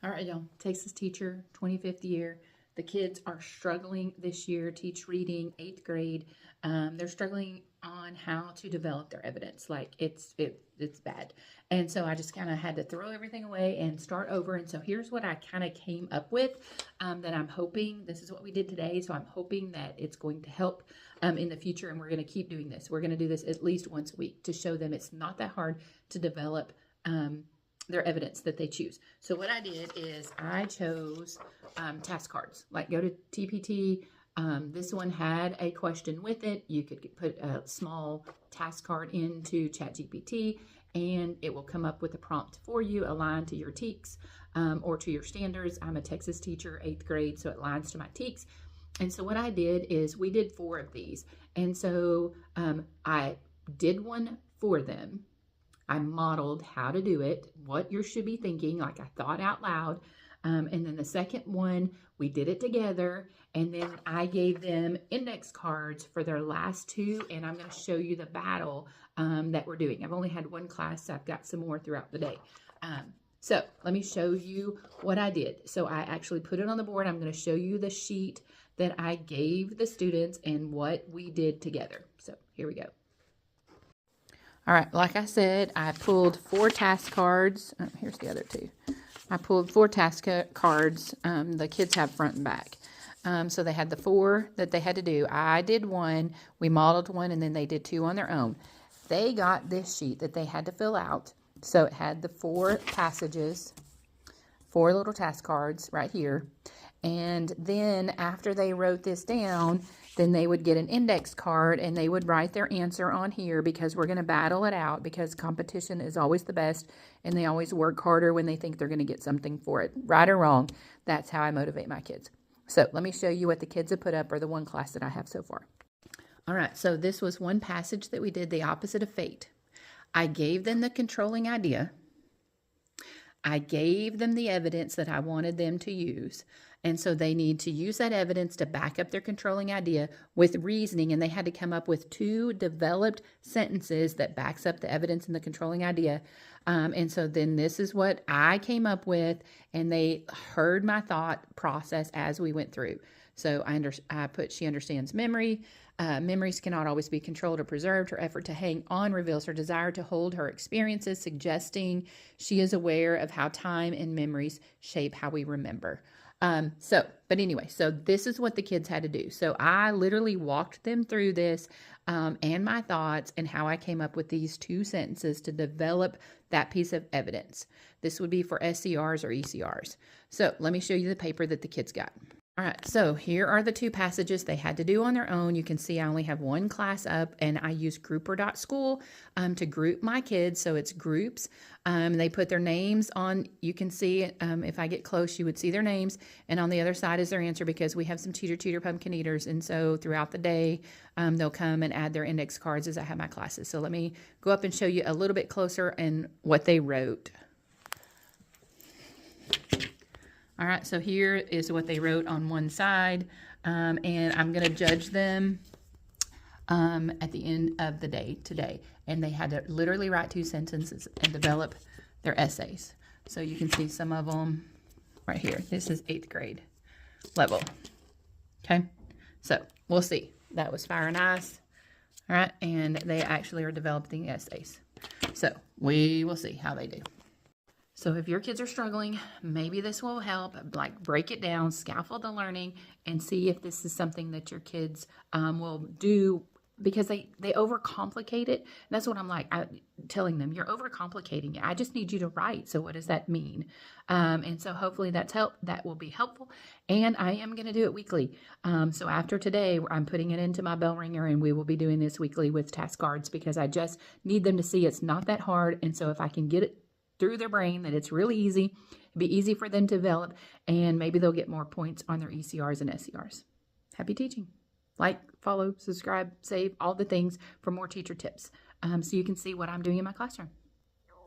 All right, y'all. Texas teacher, 25th year. The kids are struggling this year, teach reading, 8th grade. They're struggling on how to develop their evidence. Like it's bad. And so I just kind of had to throw everything away and start over. And so here's what I kind of came up with that I'm hoping, this is what we did today. So I'm hoping that it's going to help in the future. And we're going to keep doing this. We're going to do this at least once a week to show them it's not that hard to develop their evidence that they choose. So what I did is I chose task cards. Like go to TPT. This one had a question with it. You could put a small task card into ChatGPT and it will come up with a prompt for you aligned to your TEKS or to your standards. I'm a Texas teacher, 8th grade, so it aligns to my TEKS. And so what I did is we did 4 of these. And so I did one for them. I modeled how to do it, what you should be thinking, like I thought out loud. And then the second one, we did it together. And then I gave them index cards for their last 2. And I'm going to show you the battle that we're doing. I've only had 1 class, so I've got some more throughout the day. So let me show you what I did. So I actually put it on the board. I'm going to show you the sheet that I gave the students and what we did together. So here we go. All right, like I said, I pulled 4 task cards. Oh, here's the other 2. I pulled 4 task cards. The kids have front and back. So they had the 4 that they had to do. I did 1, we modeled 1, and then they did 2 on their own. They got this sheet that they had to fill out. So it had the 4 passages, 4 little task cards right here. And then after they wrote this down, then they would get an index card and they would write their answer on here because we're going to battle it out because competition is always the best and they always work harder when they think they're going to get something for it. Right or wrong, that's how I motivate my kids. So let me show you what the kids have put up or the 1 class that I have so far. All right, so this was 1 passage that we did, the opposite of fate. I gave them the controlling idea. I gave them the evidence that I wanted them to use. And so they need to use that evidence to back up their controlling idea with reasoning. And they had to come up with 2 developed sentences that backs up the evidence and the controlling idea. And so then this is what I came up with. And they heard my thought process as we went through. So I put, she understands memory. Memories cannot always be controlled or preserved. Her effort to hang on reveals her desire to hold her experiences, suggesting she is aware of how time and memories shape how we remember. But anyway, so this is what the kids had to do. So I literally walked them through this and my thoughts and how I came up with these 2 sentences to develop that piece of evidence. This would be for SCRs or ECRs. So let me show you the paper that the kids got. All right, so here are the 2 passages they had to do on their own. You can see I only have 1 class up, and I use grouper.school to group my kids, so it's groups. They put their names on. You can see, if I get close, you would see their names, and on the other side is their answer because we have some cheater pumpkin eaters, and so throughout the day, they'll come and add their index cards as I have my classes. So let me go up and show you a little bit closer and what they wrote. All right, so here is what they wrote on one side, and I'm going to judge them at the end of the day today. And they had to literally write 2 sentences and develop their essays. So you can see some of them right here. This is 8th grade level. Okay, so we'll see. That was fire and ice. All right, and they actually are developing essays. So we will see how they do. So if your kids are struggling, maybe this will help, like break it down, scaffold the learning, and see if this is something that your kids will do because they overcomplicate it. And that's what I'm telling them. You're overcomplicating it. I just need you to write. So what does that mean? And so hopefully that will be helpful. And I am going to do it weekly. So after today, I'm putting it into my bell ringer, and we will be doing this weekly with task cards because I just need them to see it's not that hard. And so if I can get it through their brain that it's really easy, it'd be easy for them to develop, and maybe they'll get more points on their ECRs and SCRs. Happy teaching. Like, follow, subscribe, save, all the things for more teacher tips so you can see what I'm doing in my classroom.